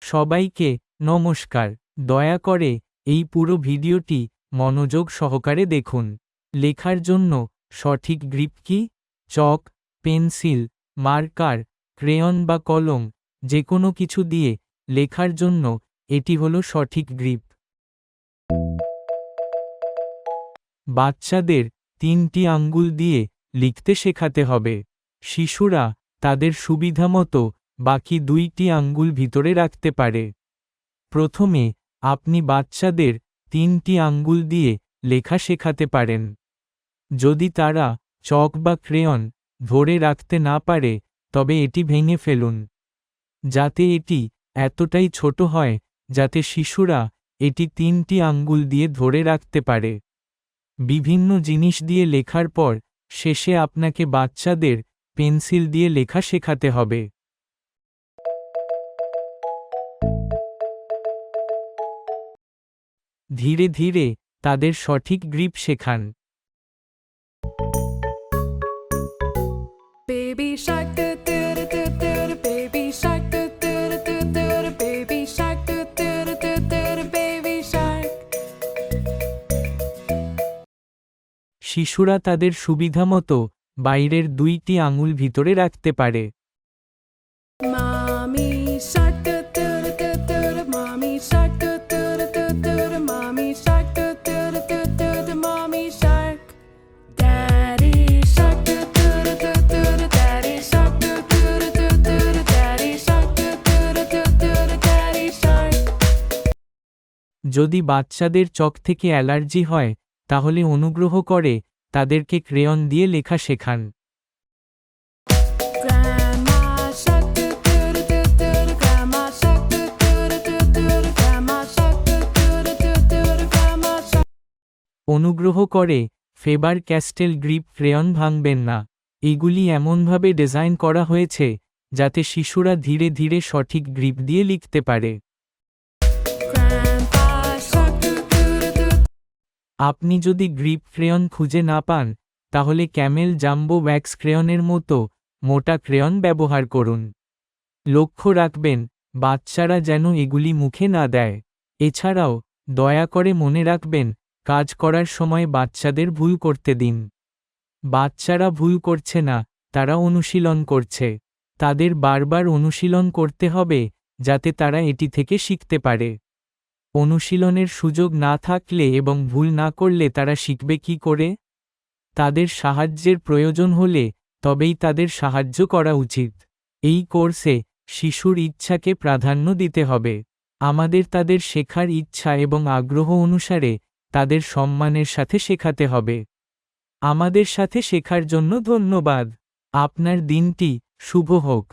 সবাইকে নমস্কার। দয়া করে এই পুরো ভিডিওটি মনোযোগ সহকারে দেখুন। লেখার জন্য সঠিক গ্রিপ কি? চক, পেন্সিল, মার্কার, ক্রেয়ন বা কলম, যে কোনো কিছু দিয়ে লেখার জন্য এটি হলো সঠিক গ্রিপ। বাচ্চাদের 3টি আঙ্গুল দিয়ে লিখতে শেখাতে হবে। শিশুরা তাদের সুবিধামতো বাকি 2টি আঙ্গুল ভিতরে রাখতে পারে। প্রথমে আপনি বাচ্চাদের 3টি আঙ্গুল দিয়ে লেখা শেখাতে পারেন। যদি তারা চক বা ক্রেয়ন ধরে রাখতে না পারে, তবে এটি ভেঙে ফেলুন, যাতে এটি এতটাই ছোট হয় যাতে শিশুরা এটি 3টি আঙ্গুল দিয়ে ধরে রাখতে পারে। বিভিন্ন জিনিস দিয়ে লেখার পর শেষে আপনাকে বাচ্চাদের পেন্সিল দিয়ে লেখা শেখাতে হবে। ধীরে ধীরে তাদের সঠিক গ্রিপ শেখান। Baby shark do do do do do do, baby shark do do do do do do, baby shark do do do do do do, baby shark. শিশুরা তাদের সুবিধামতো বাইরের 2টি আঙুল ভিতরে রাখতে পারে। Mommy shark do do do do do do, mommy shark do do do do do do, mommy shark do do do do do do, mommy shark. Daddy shark do do do do do, daddy shark do do do do do, daddy shark do do do do do, daddy shark. যদি বাচ্চাদের চক থেকে allergy হয়, তাহলে অনুগ্রহ করে তাদেরকে crayon দিয়ে লেখা শেখান। Grandma shark do do do do do, grandma shark do do do do do, grandma shark do do do do do, grandma shark. অনুগ্রহ করে ফেবার ক্যাস্টেল গ্রিপ ক্রেয়ন ভাঙবেন না। এগুলি এমনভাবে ডিজাইন করা হয়েছে যাতে শিশুরা ধীরে ধীরে সঠিক গ্রিপ দিয়ে লিখতে পারে। Grandpa shark do do do. আপনি যদি গ্রিপ ক্রেয়ন খুঁজে না পান, তাহলে ক্যামেল জাম্বো ওয়্যাক্স ক্রেয়নের মতো মোটা ক্রেয়ন ব্যবহার করুন। লক্ষ্য রাখবেন বাচ্চারা যেন এগুলি মুখে না দেয়। এছাড়াও দয়া করে মনে রাখবেন, কাজ করার সময় বাচ্চাদের ভুল করতে দিন। বাচ্চারা ভুল করছে না, তারা অনুশীলন করছে। তাদের বারবার অনুশীলন করতে হবে যাতে তারা এটি থেকে শিখতে পারে। অনুশীলনের সুযোগ না থাকলে এবং ভুল না করলে তারা শিখবে কি করে? তাদের সাহায্যের প্রয়োজন হলে তবেই তাদের সাহায্য করা উচিত। এই কোর্সে শিশুর ইচ্ছাকে প্রাধান্য দিতে হবে। আমাদের তাদের শেখার ইচ্ছা এবং আগ্রহ অনুসারে তাদের সম্মানের সাথে শেখাতে হবে। আমাদের সাথে শেখার জন্য ধন্যবাদ। আপনার দিনটি শুভ হোক।